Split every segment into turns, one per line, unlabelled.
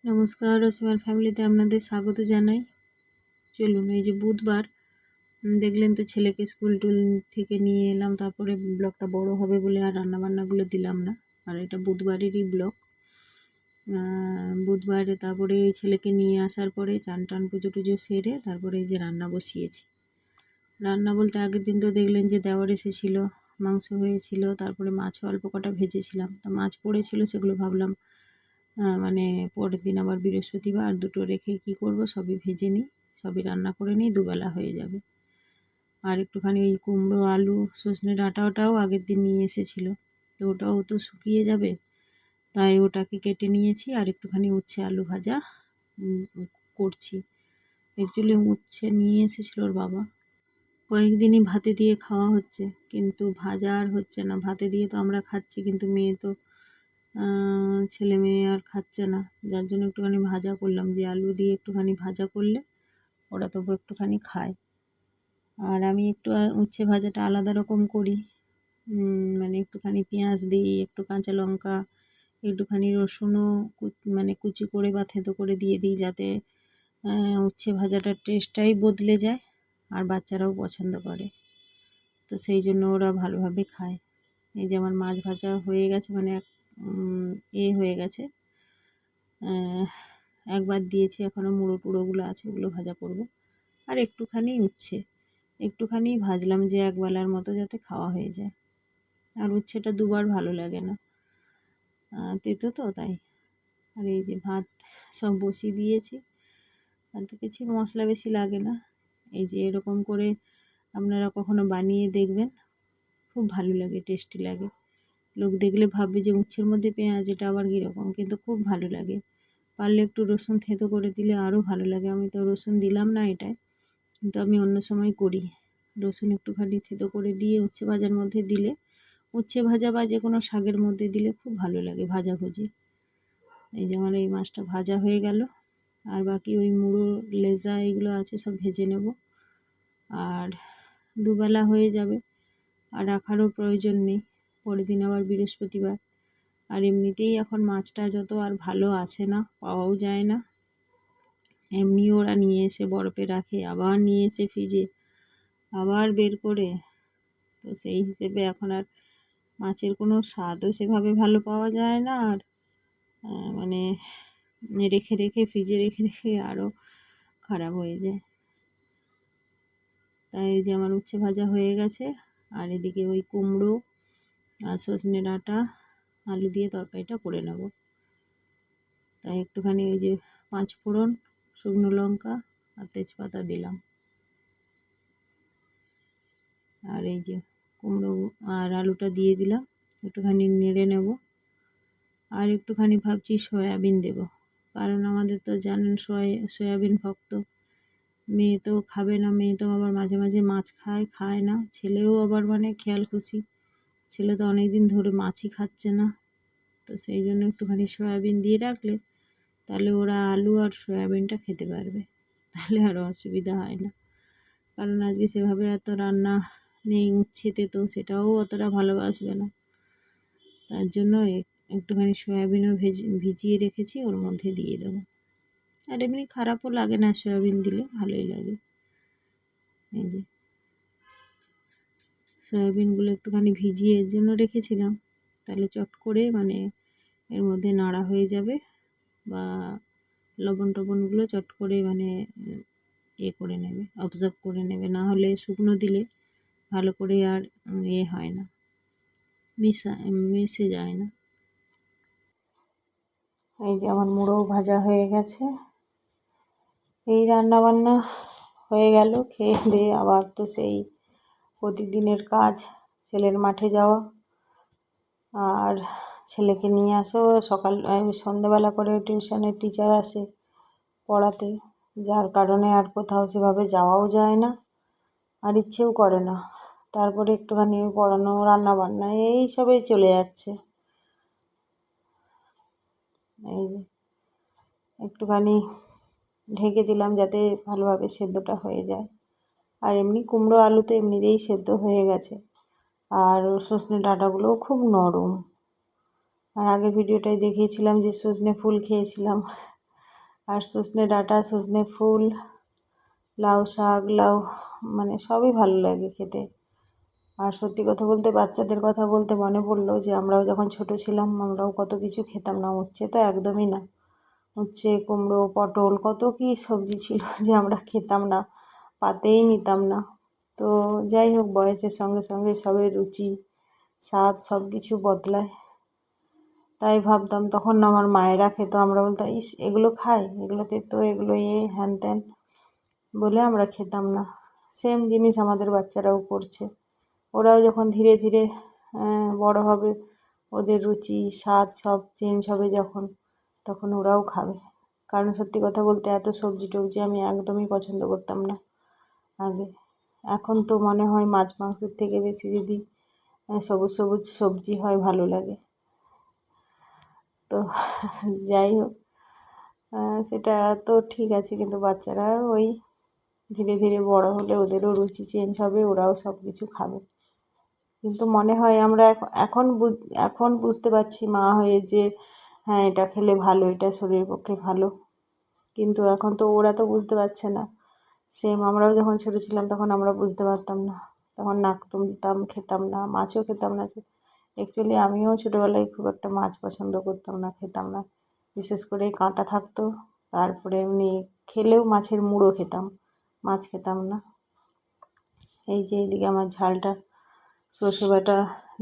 নমস্কার, রসিমার ফ্যামিলিতে আপনাদের স্বাগত জানাই। চলুন, এই যে বুধবার দেখলেন তো, ছেলেকে স্কুল টুল থেকে নিয়ে এলাম, তারপরে ব্লগটা বড় হবে বলে আর রান্নাবান্নাগুলো দিলাম না। আর এটা বুধবারেরই ব্লগ। বুধবারে তারপরে ওই ছেলেকে নিয়ে আসার পরে চান টান পুজো টুজো সেরে তারপরে এই যে রান্না বসিয়েছি। রান্না বলতে আগের দিন তো দেখলেন যে দেওয়ার এসেছিলো, মাংস হয়েছিল, তারপরে মাছও অল্প কটা ভেজেছিলাম। তা মাছ পড়েছিল, সেগুলো ভাবলাম মানে পরের দিন আবার বৃহস্পতিবার দুটো রেখে কি করব, সবই ভেজে নিই, সবই রান্না করে নিই, দুবেলা হয়ে যাবে। আর একটুখানি ওই কুমড়ো আলু সজনে ডাঁটাটাও আগের দিন নিয়ে এসেছিলো, তো ওটাও তো শুকিয়ে যাবে, তাই ওটাকে কেটে নিয়েছি। আর একটুখানি উচ্ছে আলু ভাজা করছি। অ্যাকচুয়ালি উচ্ছে নিয়ে এসেছিলো ওর বাবা, কয়েকদিনই ভাতে দিয়ে খাওয়া হচ্ছে, কিন্তু ভাজা আর হচ্ছে না। ভাতে দিয়ে তো আমরা খাচ্ছি, কিন্তু মেয়ে তো ছেলে মেয়ে আর খাচ্ছে না, যার জন্য একটুখানি ভাজা করলাম, যে আলু দিয়ে একটুখানি ভাজা করলে ওরা তবু একটুখানি খায়। আর আমি একটু উচ্ছে ভাজাটা আলাদা রকম করি, মানে একটুখানি পেঁয়াজ দিই, একটু কাঁচা লঙ্কা, একটুখানি রসুনও মানে কুচি করে বা থেঁতো করে দিয়ে দিই, যাতে উচ্ছে ভাজাটার টেস্টটাই বদলে যায়, আর বাচ্চারাও পছন্দ করে, তো সেই জন্য ওরা ভালোভাবে খায়। এই যে আমার মাছ ভাজা হয়ে গেছে, মানে হয়ে গেছে, একবার দিয়েছি, এখনও মুড়ো টুড়োগুলো আছে, ওগুলো ভাজা করব। আর একটুখানি ভাজলাম, যে একবেলার মতো যাতে খাওয়া হয়ে যায়। আর উচ্ছেটা দুবার ভালো লাগে না, তেতো তো, তাই। আর এই যে ভাত সব বসিয়ে দিয়েছি, আর তো কিছু মশলা বেশি লাগে না। এই যে এরকম করে আপনারা কখনো বানিয়ে দেখবেন, খুব ভালো লাগে, টেস্টি লাগে। লোক দেখলে ভাববে যে উচ্ছের মধ্যে পেঁয়াজ, এটা আবার কীরকম, কিন্তু খুব ভালো লাগে। পারলে একটু রসুন থেঁতো করে দিলে আরও ভালো লাগে। আমি তো রসুন দিলাম না এটায়, কিন্তু আমি অন্য সময় করি। রসুন একটুখানি থেঁতো করে দিয়ে উচ্ছে ভাজার মধ্যে দিলে, উচ্ছে ভাজা বা যে কোনো শাকের মধ্যে দিলে খুব ভালো লাগে ভাজাভুজি। এই যে আমার এই মাছটা ভাজা হয়ে গেল, আর বাকি ওই মুড়ো লেজা এইগুলো আছে, সব ভেজে নেব। আর দুবেলা হয়ে যাবে, আর রাখারও প্রয়োজন নেই, পরের দিন আবার বৃহস্পতিবার। আর এমনিতেই এখন মাছটা যত আর ভালো আসে না, পাওয়াও যায় না। এমনি ওরা নিয়ে এসে বরফে রাখে, আবার নিয়ে এসে ফ্রিজে আবার বের করে, তো সেই হিসেবে এখন আর মাছের কোনো স্বাদও সেভাবে ভালো পাওয়া যায় না। আর মানে রেখে রেখে ফ্রিজে রেখে রেখে আরও খারাপ হয়ে যায়। তাই এই যে আমার উচ্ছে ভাজা হয়ে গেছে, আর এদিকে ওই কুমড়ো আর সজনে ডাঁটা আলু দিয়ে তরকারিটা করে নেব। তাই একটুখানি ওই যে 5 ফোড়ন, শুকনো লঙ্কা আর তেজপাতা দিলাম। আর এই যে কুমড়ো আর আলুটা দিয়ে দিলাম, একটুখানি নেড়ে নেব। আর একটুখানি ভাবছি সয়াবিন দেব, কারণ আমাদের তো জানেন সয়াবিন ভক্ত। মেয়ে তো খাবে না, মেয়ে তো আবার মাঝে মাঝে মাছ খায় না। ছেলেও আবার মানে খেয়াল খুশি, ছেলে তো অনেক দিন ধরে মাছই খাচ্ছে না, তো সেই জন্য একটুখানি সয়াবিন দিয়ে রাখলে তাহলে ওরা আলু আর সয়াবিনটা খেতে পারবে, তাহলে আর অসুবিধা হয় না। কারণ আজকে সেভাবে এত রান্না নেই, উচ্ছেতে তো সেটাও অতটা ভালোবাসবে না, তার জন্য একটুখানি সয়াবিনও ভিজিয়ে রেখেছি, ওর মধ্যে দিয়ে দেবো। আর এমনি খারাপও লাগে না, সয়াবিন দিলে ভালোই লাগে। এই যে সয়াবিনগুলো একটুখানি ভিজিয়ে এর জন্য রেখেছিলাম, তাহলে চট করে মানে এর মধ্যে নাড়া হয়ে যাবে, বা লবণ টবণগুলো চট করে মানে করে নেবে, অবজার্ভ করে নেবে। না হলে শুকনো দিলে ভালো করে আর হয় না, মিশে যায় না। এই যে আমার মুড়ো ভাজা হয়ে গেছে, এই রান্না বান্না হয়ে গেল। খেয়ে দিয়ে আবার তো সেই প্রতিদিনের কাজ, ছেলের মাঠে যাওয়া, আর ছেলেকে নিয়ে আসো সকাল সন্ধ্যাবেলা করে টিউশনের টিচার আসে পড়াতে, যার কারণে আর কোথাও সেভাবে যাওয়াও যায় না, আর ইচ্ছেও করে না। তারপরে একটুখানি পড়ানো, রান্না বান্না এই সবেই চলে যাচ্ছে। এই একটুখানি ঢেকে দিলাম যাতে ভালোভাবে সেদ্ধটা হয়ে যায়। আর এমনি কুমড়ো আলু তো এমনিতেই সেদ্ধ হয়ে গেছে, আর সজনে ডাঁটাগুলোও খুব নরম। আর আগের ভিডিওটায় দেখিয়েছিলাম যে সজনে ফুল খেয়েছিলাম, আর সজনে ডাঁটা, সজনে ফুল, লাউ শাক, লাউ মানে সবই ভালো লাগে খেতে। আর সত্যি কথা বলতে বাচ্চাদের কথা বলতে মনে পড়লো যে আমরাও যখন ছোট ছিলাম আমরাও কত কিছু খেতাম না, উচ্ছে তো একদমই না। উচ্ছে, কুমড়ো, পটল কত কী সবজি ছিল যে আমরা খেতাম না, পাতেই নিতাম না। তো যাই হোক, বয়সের সঙ্গে সঙ্গে সবের রুচি, স্বাদ সব কিছু বদলায়। তাই ভাবতাম তখন আমার মায়েরা খেত, আমরা বলতাম ইস এগুলো খায়, এগুলোতে তো এগুলো হ্যান ত্যান বলে আমরা খেতাম না। সেম জিনিস আমাদের বাচ্চারাও করছে। ওরাও যখন ধীরে ধীরে বড় হবে, ওদের রুচি স্বাদ সব চেঞ্জ হবে যখন, তখন ওরাও খাবে। কারণ সত্যি কথা বলতে এত সবজি টবজি আমি একদমই পছন্দ করতাম না আগে। এখন তো মনে হয় মাছ মাংসের থেকে বেশি যদি সবুজ সবুজ সবজি হয় ভালো লাগে। তো যাই হোক, সেটা তো ঠিক আছে, কিন্তু বাচ্চারা ওই ধীরে ধীরে বড় হলে ওদেরও রুচি চেঞ্জ হবে, ওরাও সব কিছু খাবে। কিন্তু মনে হয় আমরা এখন বুঝতে পারছি মা হয়ে যে হ্যাঁ এটা খেলে ভালো, এটা শরীরের পক্ষে ভালো। কিন্তু এখন তো ওরা তো বুঝতে পারছে না। সেম আমরাও যখন ছোটো ছিলাম তখন আমরা বুঝতে পারতাম না, তখন নাক তুলতাম, খেতাম না, মাছও খেতাম না। অ্যাকচুয়ালি আমিও ছোটোবেলায় খুব একটা মাছ পছন্দ করতাম না, খেতাম না। বিশেষ করে কাঁটা থাকতো, তারপরে এমনি খেলেও মাছের মুড়ো খেতাম, মাছ খেতাম না। এই যে এইদিকে আমার ঝালটা সর্ষে বাটা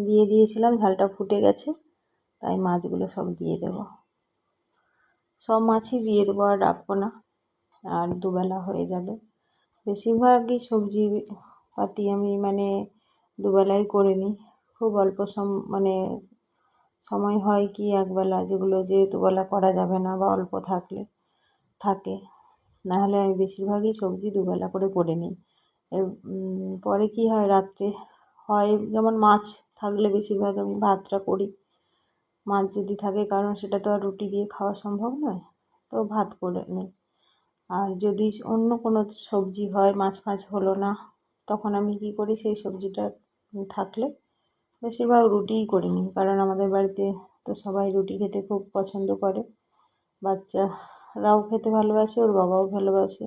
দিয়ে দিয়েছিলাম, ঝালটা ফুটে গেছে, তাই মাছগুলো সব দিয়ে দেব। সব মাছই দিয়ে দেবো, আর রাখবো না, আর দুবেলা হয়ে যাবে। বেশিরভাগই সবজি পাতি আমি মানে দুবেলাই করে নিই। খুব অল্প মানে সময় হয় কি একবেলা, যেগুলো যে দুবেলা করা যাবে না বা অল্প থাকে, নাহলে আমি বেশিরভাগই সবজি দুবেলা করে নিই। পরে কি হয় রাত্রে হয়, যেমন মাছ থাকলে বেশিরভাগ আমি ভাতটা করি, মাছ যদি থাকে, কারণ সেটা তো আর রুটি দিয়ে খাওয়া সম্ভব নয়, তো ভাত করে নিই। আর যদি অন্য কোনো সবজি হয়, মাছ হলো না, তখন আমি কী করি, সেই সবজিটা থাকলে বেশিরভাগ রুটিই করে নিই। কারণ আমাদের বাড়িতে তো সবাই রুটি খেতে খুব পছন্দ করে, বাচ্চারাও খেতে ভালোবাসে, ওর বাবাও ভালোবাসে।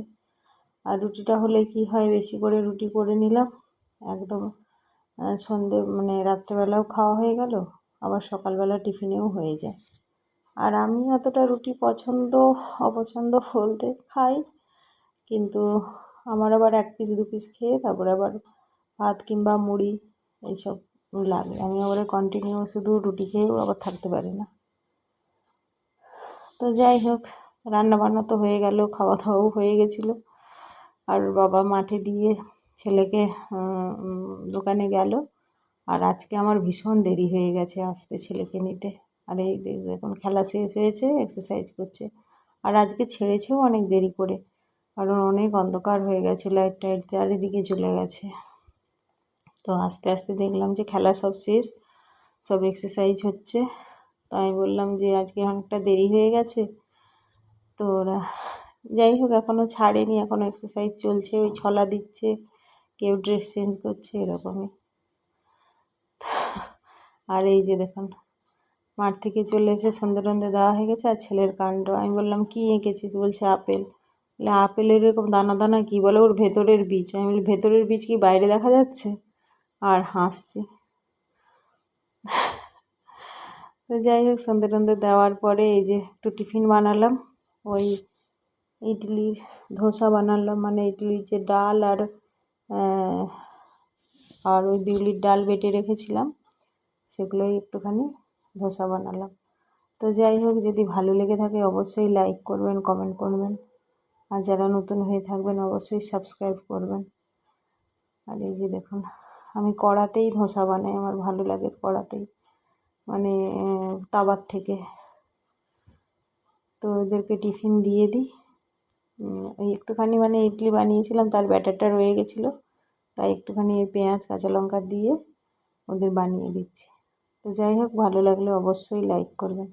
আর রুটিটা হলে কি হয়, বেশি করে রুটি করে নিলাম, একদম সন্ধে মানে রাত্রেবেলাও খাওয়া হয়ে গেল, আবার সকালবেলা টিফিনেও হয়ে যায়। আর আমি অতটা রুটি অপছন্দ বলতে খাই, কিন্তু আমার আবার 1 পিস 2 পিস খেয়ে তারপরে আবার ভাত কিংবা মুড়ি এইসব লাগে। আমি আবার কন্টিনিউ শুধু রুটি খেয়েও আবার থাকতে পারি না। তো যাই হোক, রান্না বান্না তো হয়ে গেল, খাওয়া দাওয়াও হয়ে গেছিলো। আর বাবা মাঠে দিয়ে ছেলেকে দোকানে গেল। আর আজকে আমার ভীষণ দেরি হয়ে গেছে আসতে ছেলেকে নিতে। আর এই দেখুন খেলা শেষ হয়েছে, এক্সারসাইজ করছে। আর আজকে ছেড়েছেও অনেক দেরি করে, কারণ অনেক অন্ধকার হয়ে গেছে, লাইট টাইট চারিদিকে চলে গেছে। তো আস্তে আস্তে দেখলাম যে খেলা সব শেষ, সব এক্সারসাইজ হচ্ছে। তো আমি বললাম যে আজকে অনেকটা দেরি হয়ে গেছে। তো ওরা যাই হোক এখনও ছাড়েনি, এখনও এক্সারসাইজ চলছে, ওই ছলা দিচ্ছে, কেউ ড্রেস চেঞ্জ করছে, এরকমই। আর এই যে দেখুন মাঠ থেকে চলে এসে সন্ধে টন্ধে দেওয়া হয়ে গেছে। আর ছেলের কাণ্ড, আমি বললাম কী এঁকেছিস, বলছে আপেল। বলে আপেলের এরকম দানা দানা কী, বলে ওর ভেতরের বীজ। আমি বলি ভেতরের বীজ কি বাইরে দেখা যাচ্ছে? আর হাসছে। তো যাই হোক, সন্ধে টন্ধে দেওয়ার পরে এই যে একটু টিফিন বানালাম, ওই ইডলির ধোসা বানালাম, মানে ইডলির যে ডাল আর ওই বিউলির ডাল বেটে রেখেছিলাম, সেগুলোই একটুখানি ধোসা বানালাম। তো যাই হোক, যদি ভালো লেগে থাকে অবশ্যই লাইক করবেন, কমেন্ট করবেন, আর যারা নতুন হয়ে থাকবেন অবশ্যই সাবস্ক্রাইব করবেন। আর এই যে দেখুন আমি কড়াতেই ধোসা বানাই, আমার ভালো লাগে কড়াতেই, মানে তাওয়ার থেকে। তো ওদেরকে টিফিন দিয়ে দিই। ওই একটুখানি মানে ইডলি বানিয়েছিলাম, তার ব্যাটারটা রয়ে গেছিলো, তাই একটুখানি পেঁয়াজ কাঁচা লঙ্কা দিয়ে ওদের বানিয়ে দিচ্ছি। তো যাই হোক, ভালো লাগলে অবশ্যই লাইক করবেন।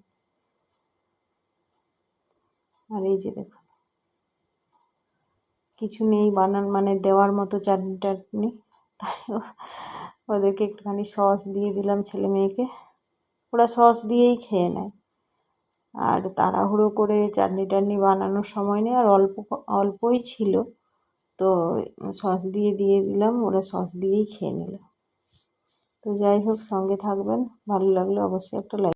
আর এই যে দেখুন কিছু নেই মানে দেওয়ার মতো চাটনি টাটনি, তাই ওদেরকে একটুখানি সস দিয়ে দিলাম, ছেলে মেয়েকে, ওরা সস দিয়েই খেয়ে নেয়। আর তাড়াহুড়ো করে চাটনি টাটনি বানানোর সময় নেই, আর অল্পই ছিল, তো সস দিয়ে দিলাম, ওরা সস দিয়েই খেয়ে নিল। তো যাই হোক, সঙ্গে থাকবেন, ভালো লাগলে অবশ্যই একটা লাইক